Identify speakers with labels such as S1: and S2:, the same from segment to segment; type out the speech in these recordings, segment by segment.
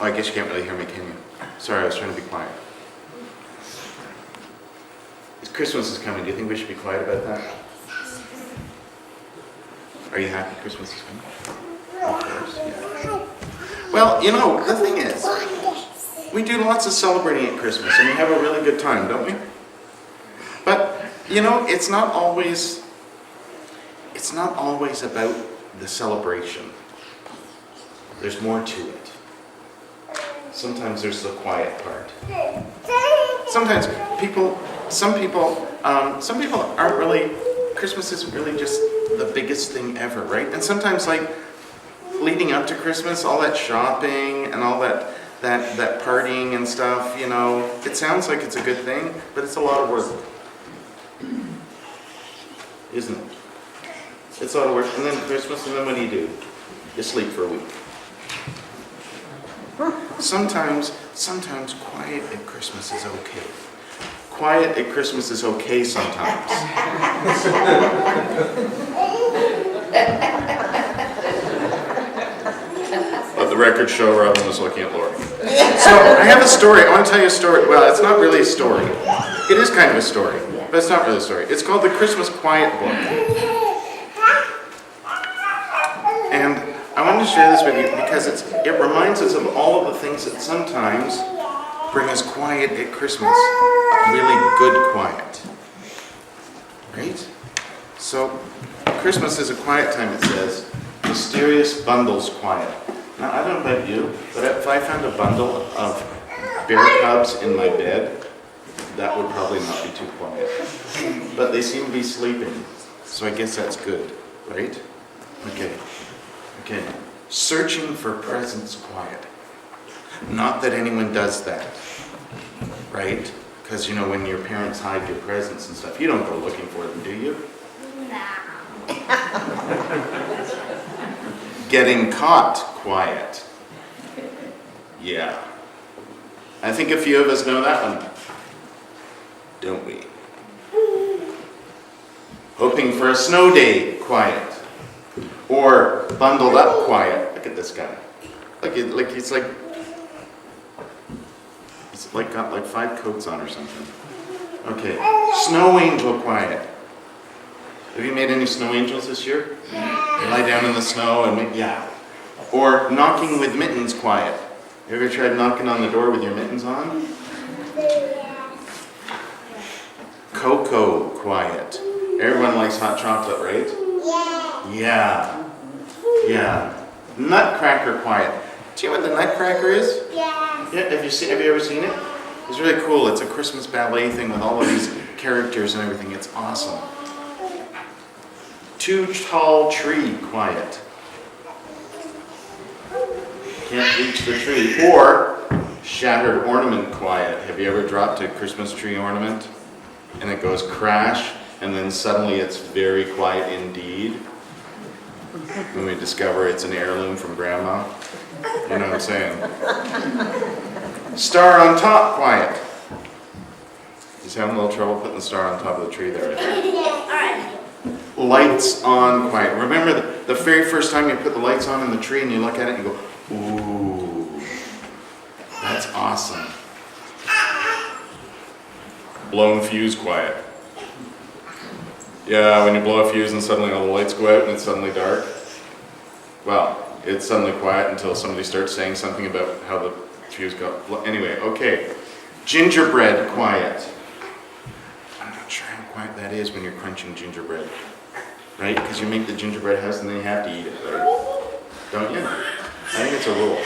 S1: Oh, I guess you can't really hear me, can you? Sorry, I was trying to be quiet. Christmas is coming. Do you think we should be quiet about that? Are you happy Christmas is coming? Of course, yeah. Well, you know, the thing is, we do lots of celebrating at Christmas, and we have a really good time, don't we? But, you know, it's not always about the celebration. There's more to it. Sometimes there's the quiet part. Sometimes some people aren't really, Christmas isn't really just the biggest thing ever, right? And sometimes, like, leading up to Christmas, all that shopping and all that partying and stuff, you know, it sounds like it's a good thing, but it's a lot of work. Isn't it? It's a lot of work. And then Christmas, and then what do? You sleep for a week. Sometimes quiet at Christmas is okay. Quiet at Christmas is okay sometimes. Let the record show Robin was looking at Lori. So I have a story. I want to tell you a story. Well, it's not really a story. It is kind of a story, but it's not really a story. It's called the Christmas Quiet Book. And I wanted to share this with you because it reminds us of all of the things that sometimes bring us quiet at Christmas. Really good quiet. Right? So, Christmas is a quiet time, it says. Mysterious bundles quiet. Now, I don't know about you, but if I found a bundle of bear cubs in my bed, that would probably not be too quiet. But they seem to be sleeping, so I guess that's good, right? Okay. Searching for presents quiet. Not that anyone does that, right? Because, you know, when your parents hide your presents and stuff, you don't go looking for them, do you?
S2: No.
S1: Getting caught quiet. Yeah. I think a few of us know that one, don't we? Hoping for a snow day quiet. Or bundled up quiet. Look at this guy. He's got like 5 coats on or something. Okay. Snow angel quiet. Have you made any snow angels this year? You lie down in the snow and yeah. Or knocking with mittens quiet. You ever tried knocking on the door with your mittens on? Cocoa quiet. Everyone likes hot chocolate, right? Yeah. Nutcracker quiet. Do you know what the Nutcracker is?
S2: Yes.
S1: Yeah. Have you ever seen it? It's really cool. It's a Christmas ballet thing with all of these characters and everything. It's awesome. Too tall tree quiet. Can't reach the tree. Or shattered ornament quiet. Have you ever dropped a Christmas tree ornament and it goes crash and then suddenly it's very quiet indeed? When we discover it's an heirloom from Grandma. You know what I'm saying? Star on top quiet. He's having a little trouble putting the star on top of the tree there. I think.
S2: Alright.
S1: Lights on quiet. Remember the very first time you put the lights on in the tree and you look at it and you go, ooh, that's awesome. Blown fuse quiet. Yeah, when you blow a fuse and suddenly all the lights go out and it's suddenly dark. Well, it's suddenly quiet until somebody starts saying something about how the fuse got blown. Anyway, okay. Gingerbread quiet. I'm not sure how quiet that is when you're crunching gingerbread. Right? Because you make the gingerbread house and then you have to eat it, right? Don't you? I think it's a rule.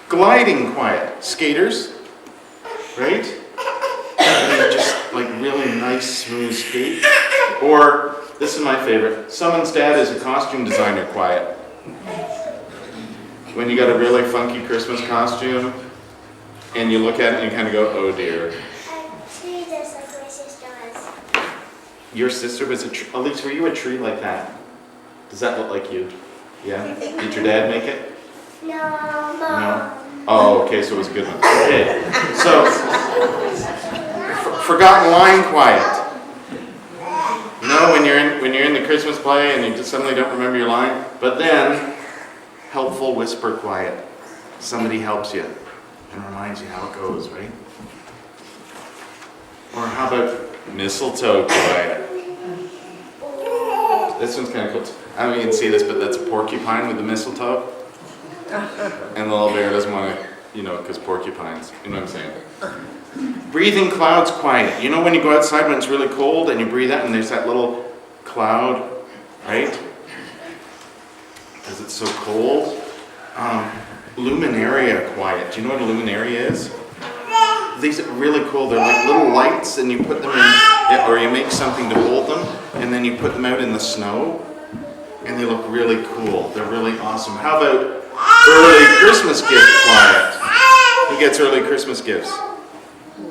S1: Gliding quiet. Skaters. Right? Just like really nice, smooth skate. Or, this is my favorite, someone's dad is a costume designer quiet. When you got a really funky Christmas costume, and you look at it and you kind of go, oh dear.
S2: Tree just like my sister was.
S1: Your sister was a tree. Elise, were you a tree like that? Does that look like you? Yeah? Did your dad make it?
S2: No, Mom.
S1: No? Oh, okay, so it was a good one. Okay, so, forgotten line quiet. You know, when you're in the Christmas play and you just suddenly don't remember your line, but then helpful whisper quiet. somebody helps you and reminds you how it goes, right? Or how about mistletoe quiet? This one's kind of cool. I don't know if you can see this, but that's a porcupine with the mistletoe. And the little bear doesn't want to, because porcupines, you know what I'm saying? Breathing clouds quiet. You know when you go outside when it's really cold and you breathe out and there's that little cloud, right? Because it's so cold. Luminaria quiet. Do you know what a luminaria is? These are really cool. They're like little lights and you put them in, or you make something to hold them and then you put them out in the snow and they look really cool. They're really awesome. How about early Christmas gift quiet? Who gets early Christmas gifts?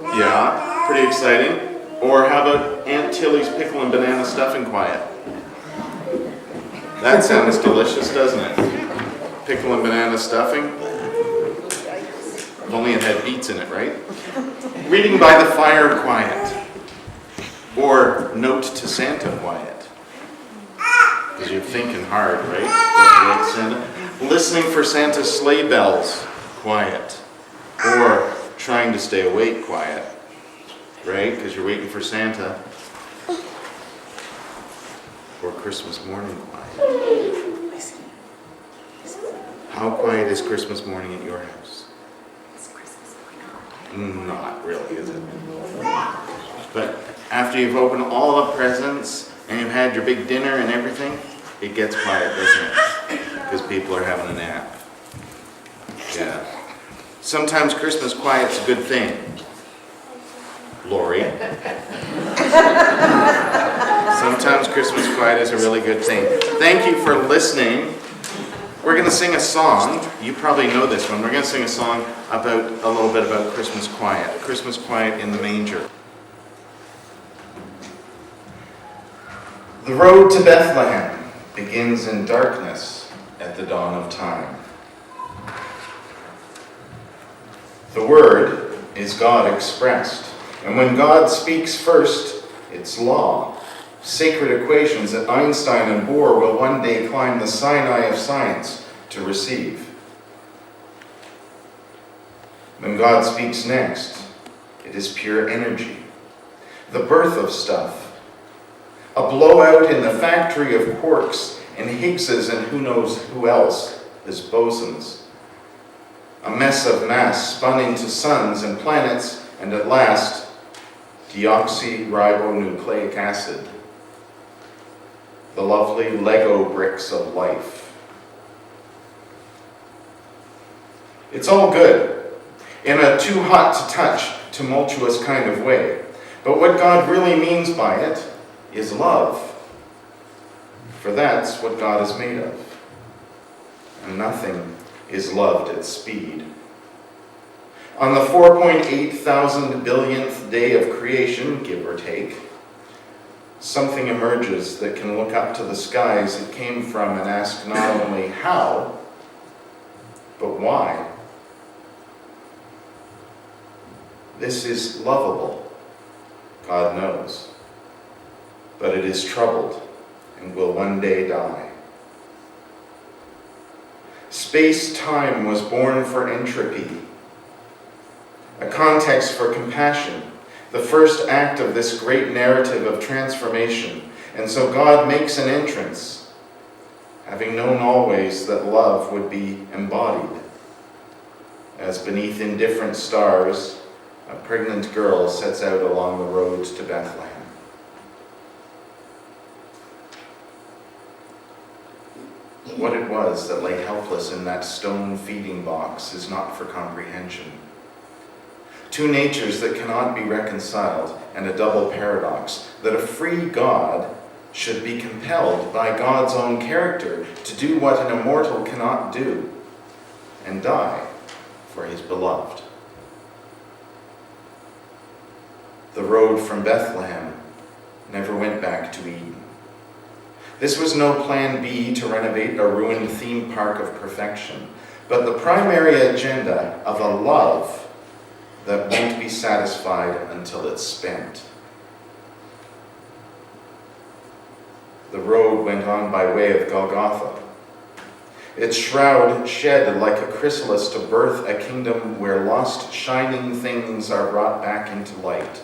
S1: Yeah, pretty exciting. Or how about Aunt Tilly's pickle and banana stuffing quiet? That sounds delicious, doesn't it? Pickle and banana stuffing. If only it had beets in it, right? Reading by the fire quiet. Or note to Santa quiet. Because you're thinking hard, right? What to Santa? Listening for Santa's sleigh bells quiet. Or trying to stay awake quiet. Right? Because you're waiting for Santa. Or Christmas morning quiet. How quiet is Christmas morning at your house? Not really, is it? But after you've opened all the presents and you've had your big dinner and everything, it gets quiet, doesn't it? Because people are having a nap. Yeah. Sometimes Christmas quiet's a good thing. Lori. Sometimes Christmas quiet is a really good thing. Thank you for listening. We're going to sing a song. You probably know this one. We're going to sing a song about a little bit about Christmas quiet. Christmas quiet in the manger. The road to Bethlehem begins in darkness at the dawn of time. The Word is God expressed, and when God speaks first, it's law. Sacred equations that Einstein and Bohr will one day climb the Sinai of science to receive. When God speaks next, it is pure energy, the birth of stuff, a blowout in the factory of quarks and Higgses and who knows who else as bosons, a mess of mass spun into suns and planets, and at last, deoxyribonucleic acid, the lovely Lego bricks of life. It's all good, in a too hot to touch, tumultuous kind of way. But what God really means by it is love. For that's what God is made of. And nothing is loved at speed. On the 4.8 thousand billionth day of creation, give or take, something emerges that can look up to the skies it came from and ask not only how, but why. This is lovable, God knows, but it is troubled and will one day die. Space-time was born for entropy, a context for compassion, the first act of this great narrative of transformation. And so God makes an entrance, having known always that love would be embodied, as beneath indifferent stars, a pregnant girl sets out along the road to Bethlehem. What it was that lay helpless in that stone feeding box is not for comprehension. Two natures that cannot be reconciled, and a double paradox, that a free God should be compelled by God's own character to do what an immortal cannot do, and die for his beloved. The road from Bethlehem never went back to Eden. This was no plan B to renovate a ruined theme park of perfection, but the primary agenda of a love that won't be satisfied until it's spent. The road went on by way of Golgotha. its shroud shed like a chrysalis to birth a kingdom where lost shining things are brought back into light.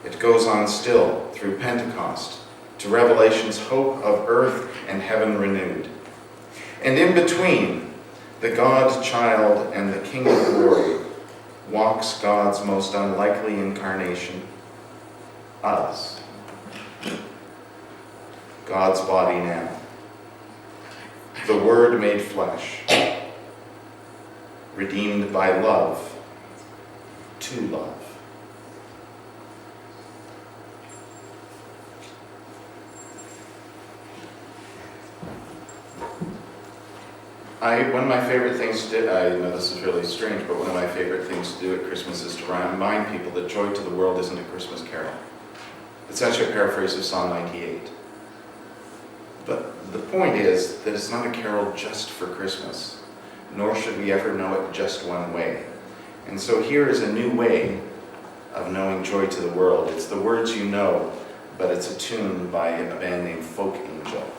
S1: It goes on still through Pentecost to Revelation's hope of earth and heaven renewed. And in between, the God-child and the King of glory walks God's most unlikely incarnation, us. God's body now. The Word made flesh, redeemed by love to love. One of my favorite things to do, I know this is really strange, but one of my favorite things to do at Christmas is to remind people that Joy to the World isn't a Christmas carol. It's actually a paraphrase of Psalm 98. But the point is that it's not a carol just for Christmas, nor should we ever know it just one way. And so here is a new way of knowing Joy to the World. It's the words you know, but it's a tune by a band named Folk Angel.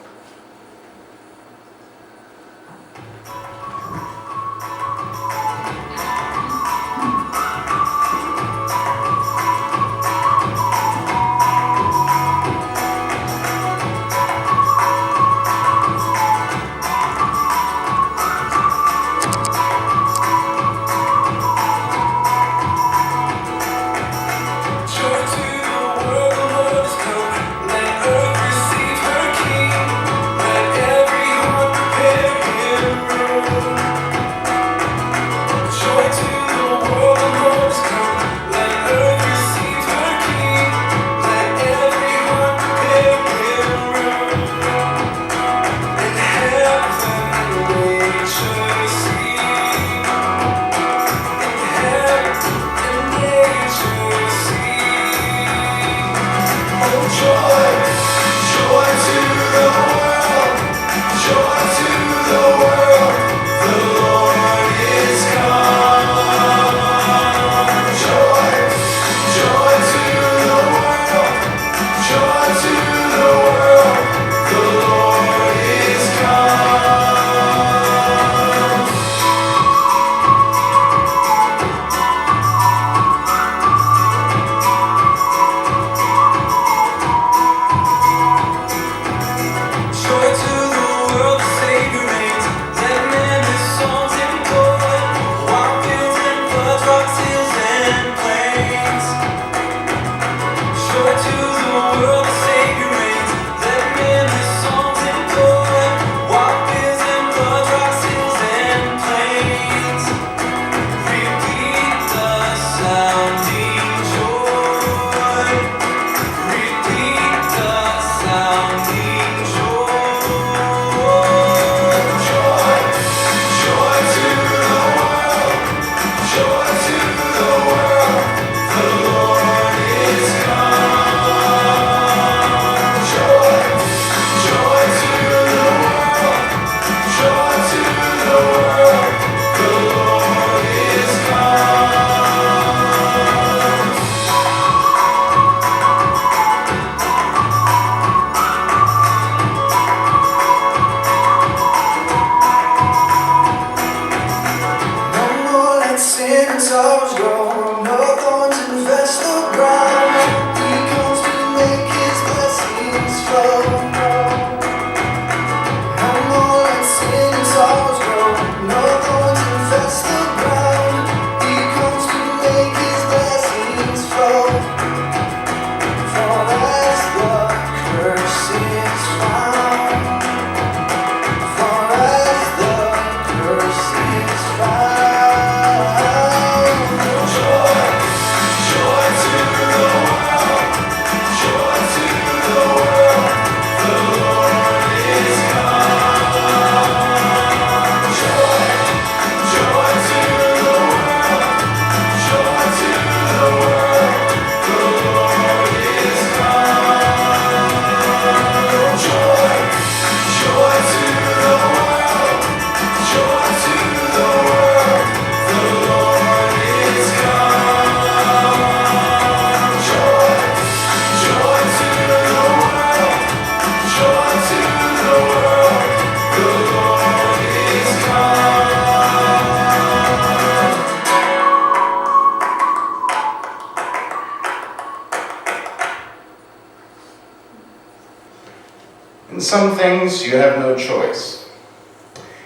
S1: things, you have no choice.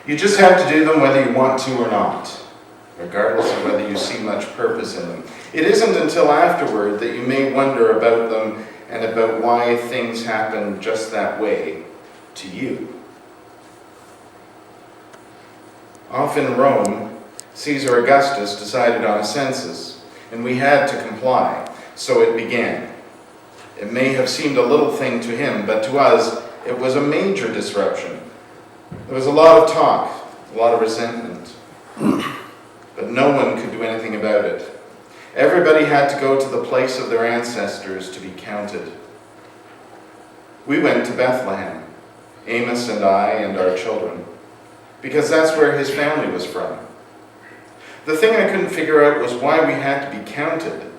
S1: You just have to do them whether you want to or not, regardless of whether you see much purpose in them. It isn't until afterward that you may wonder about them and about why things happen just that way to you. Off in Rome, Caesar Augustus decided on a census, and we had to comply, so it began. It may have seemed a little thing to him, but to us, it was a major disruption. There was a lot of talk, a lot of resentment, but no one could do anything about it. Everybody had to go to the place of their ancestors to be counted. We went to Bethlehem, Amos and I and our children, because that's where his family was from. The thing I couldn't figure out was why we had to be counted.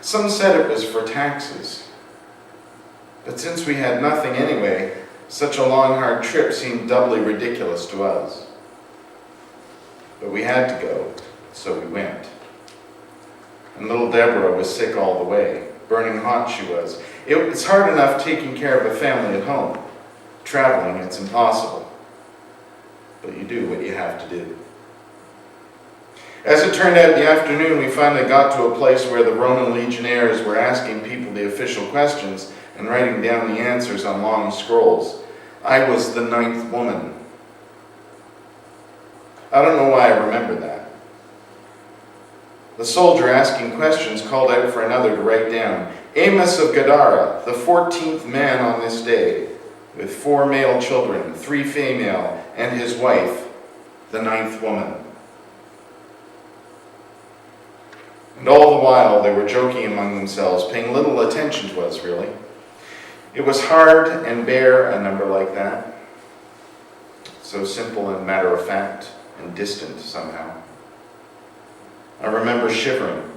S1: Some said it was for taxes. But since we had nothing anyway, such a long, hard trip seemed doubly ridiculous to us. But we had to go, so we went. And little Deborah was sick all the way. Burning hot she was. It's hard enough taking care of a family at home. Traveling, it's impossible. But you do what you have to do. As it turned out, in the afternoon, we finally got to a place where the Roman legionnaires were asking people the official questions and writing down the answers on long scrolls. I was the 9th woman. I don't know why I remember that. The soldier asking questions called out for another to write down. Amos of Gadara, the 14th man on this day, with 4 male children, 3 female, and his wife, the 9th woman. And all the while they were joking among themselves, paying little attention to us, really. It was hard and bare, a number like that. So simple and matter-of-fact and distant somehow. I remember shivering.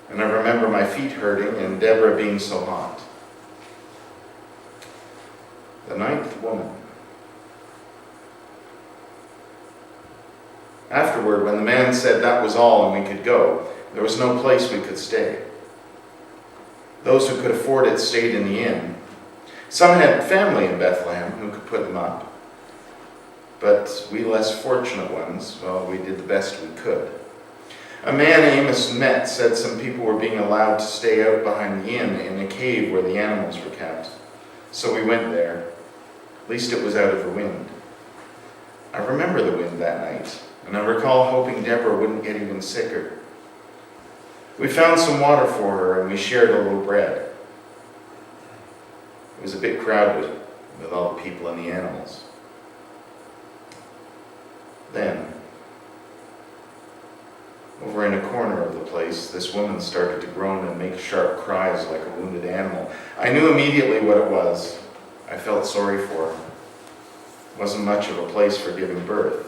S1: And I remember my feet hurting and Deborah being so hot. The 9th woman. Afterward, when the man said that was all and we could go, there was no place we could stay. Those who could afford it stayed in the inn. Some had family in Bethlehem who could put them up. But we less fortunate ones, well, we did the best we could. A man Amos met said some people were being allowed to stay out behind the inn in a cave where the animals were kept. So we went there. At least it was out of the wind. I remember the wind that night, and I recall hoping Deborah wouldn't get even sicker. We found some water for her, and we shared a little bread. It was a bit crowded with all the people and the animals. Then, over in a corner of the place, this woman started to groan and make sharp cries like a wounded animal. I knew immediately what it was. I felt sorry for her. It wasn't much of a place for giving birth.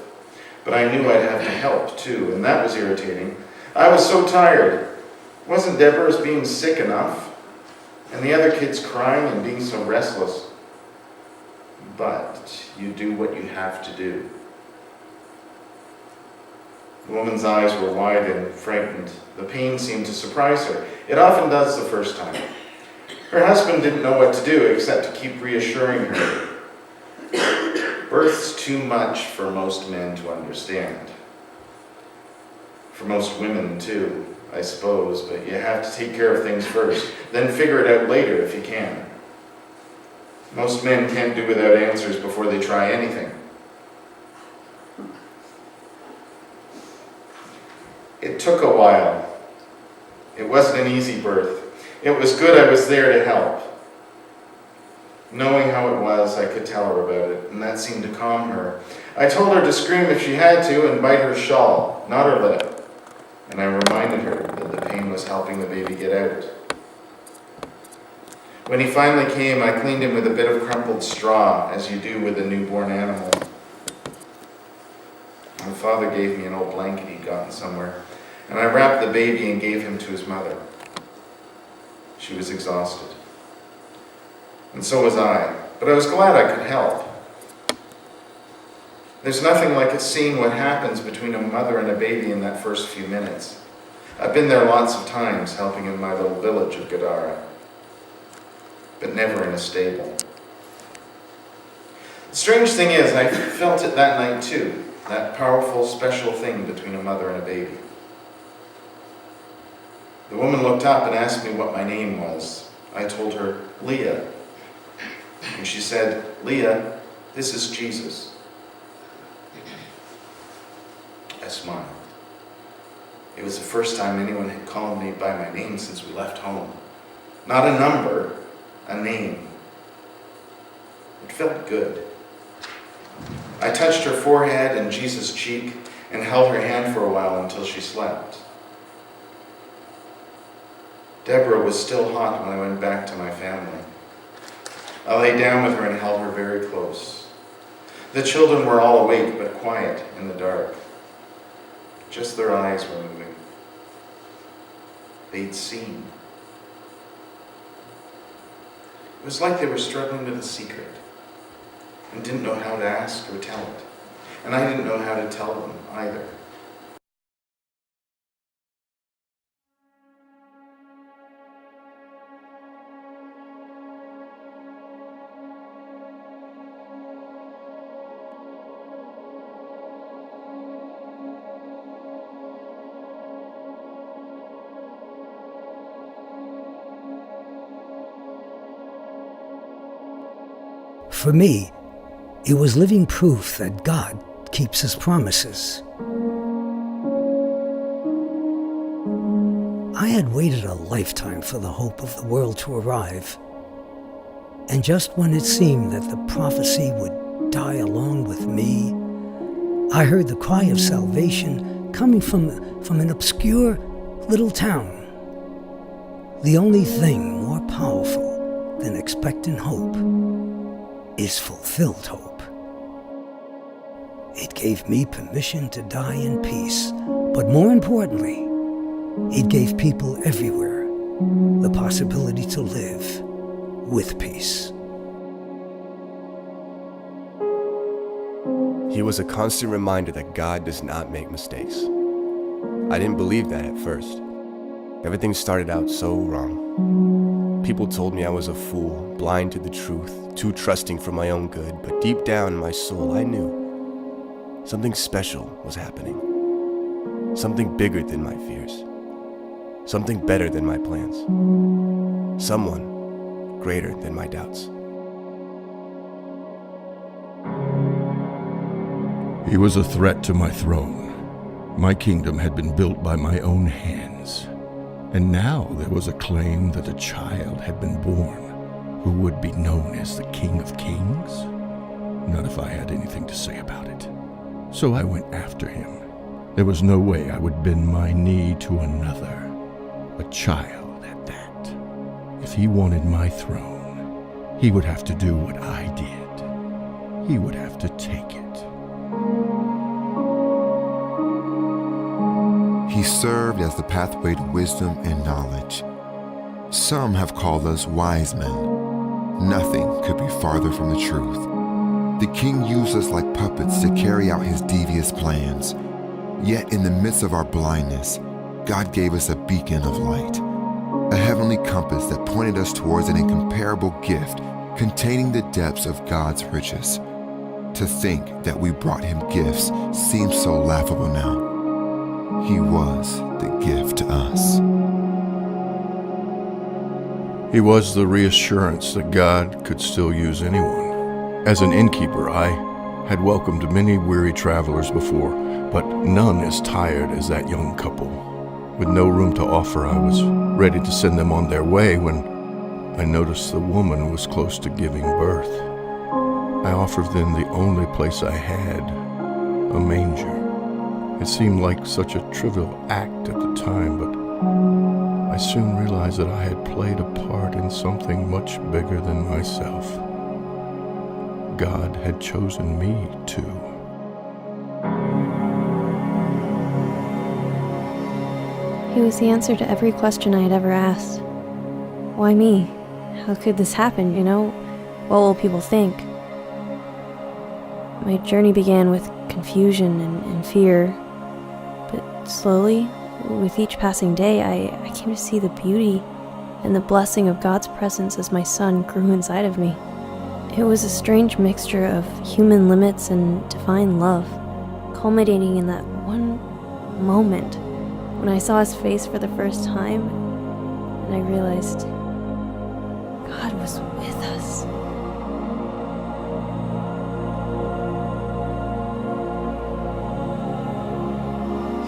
S1: But I knew I'd have to help, too, and that was irritating. I was so tired. Wasn't Deborah's being sick enough? And the other kids crying and being so restless? But you do what you have to do. The woman's eyes were wide and frightened. The pain seemed to surprise her. It often does the first time. Her husband didn't know what to do except to keep reassuring her. Birth's too much for most men to understand. For most women, too, I suppose, but you have to take care of things first, then figure it out later if you can. Most men can't do without answers before they try anything. It took a while. It wasn't an easy birth. It was good I was there to help. Knowing how it was, I could tell her about it, and that seemed to calm her. I told her to scream if she had to and bite her shawl, not her lip. And I reminded her that the pain was helping the baby get out. When he finally came, I cleaned him with a bit of crumpled straw, as you do with a newborn animal. My father gave me an old blanket he'd gotten somewhere, and I wrapped the baby and gave him to his mother. She was exhausted. And so was I, but I was glad I could help. There's nothing like seeing what happens between a mother and a baby in that first few minutes. I've been there lots of times helping in my little village of Gadara, but never in a stable. The strange thing is, I felt it that night too, that powerful, special thing between a mother and a baby. The woman looked up and asked me what my name was. I told her, Leah. And she said, Leah, this is Jesus. I smiled. It was the first time anyone had called me by my name since we left home. Not a number, a name. It felt good. I touched her forehead and Jesus' cheek and held her hand for a while until she slept. Deborah was still hot when I went back to my family. I lay down with her and held her very close. The children were all awake but quiet in the dark. Just their eyes were moving. They'd seen. It was like they were struggling with a secret and didn't know how to ask or tell it. And I didn't know how to tell them either.
S3: For me, it was living proof that God keeps His promises. I had waited a lifetime for the hope of the world to arrive. And just when it seemed that the prophecy would die along with me, I heard the cry of salvation coming from an obscure little town. The only thing more powerful than expectant hope is fulfilled hope. It gave me permission to die in peace, but more importantly, it gave people everywhere the possibility to live with peace.
S4: He was a constant reminder that God does not make mistakes. I didn't believe that at first. Everything started out so wrong. People told me I was a fool, blind to the truth, too trusting for my own good, but deep down in my soul I knew something special was happening. Something bigger than my fears. Something better than my plans. Someone greater than my doubts.
S5: He was a threat to my throne. My kingdom had been built by my own hands. And now there was a claim that a child had been born who would be known as the King of Kings. Not if I had anything to say about it. So I went after him. There was no way I would bend my knee to another, a child at that. If he wanted my throne, he would have to do what I did. He would have to take it.
S6: He served as the pathway to wisdom and knowledge. Some have called us wise men. Nothing could be farther from the truth. The king used us like puppets to carry out his devious plans. Yet in the midst of our blindness, God gave us a beacon of light, a heavenly compass that pointed us towards an incomparable gift containing the depths of God's riches. To think that we brought him gifts seems so laughable now. He was the gift to us.
S5: He was the reassurance that God could still use anyone. As an innkeeper, I had welcomed many weary travelers before, but none as tired as that young couple. With no room to offer, I was ready to send them on their way when I noticed the woman was close to giving birth. I offered them the only place I had, a manger. It seemed like such a trivial act at the time, but I soon realized that I had played a part in something much bigger than myself. God had chosen me too.
S7: He was the answer to every question I had ever asked. Why me? How could this happen, you know? What will people think? My journey began with confusion and fear, but slowly, with each passing day, I came to see the beauty and the blessing of God's presence as my son grew inside of me. It was a strange mixture of human limits and divine love, culminating in that one moment when I saw his face for the first time and I realized God was with us.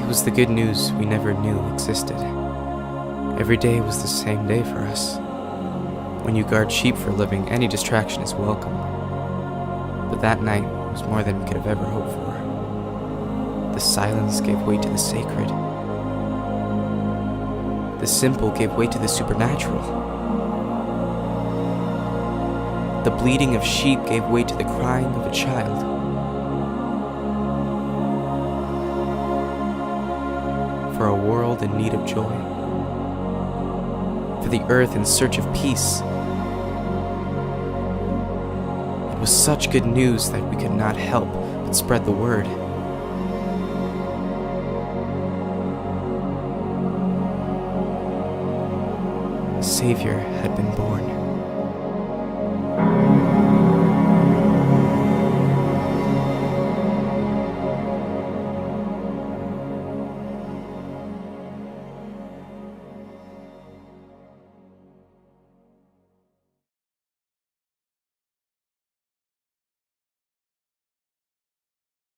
S8: It was the good news we never knew existed. Every day was the same day for us. When you guard sheep for a living, any distraction is welcome. But that night was more than we could have ever hoped for. The silence gave way to the sacred. The simple gave way to the supernatural. The bleating of sheep gave way to the crying of a child. For a world in need of joy. For the earth in search of peace. It was such good news that we could not help but spread the word. A Savior had been born.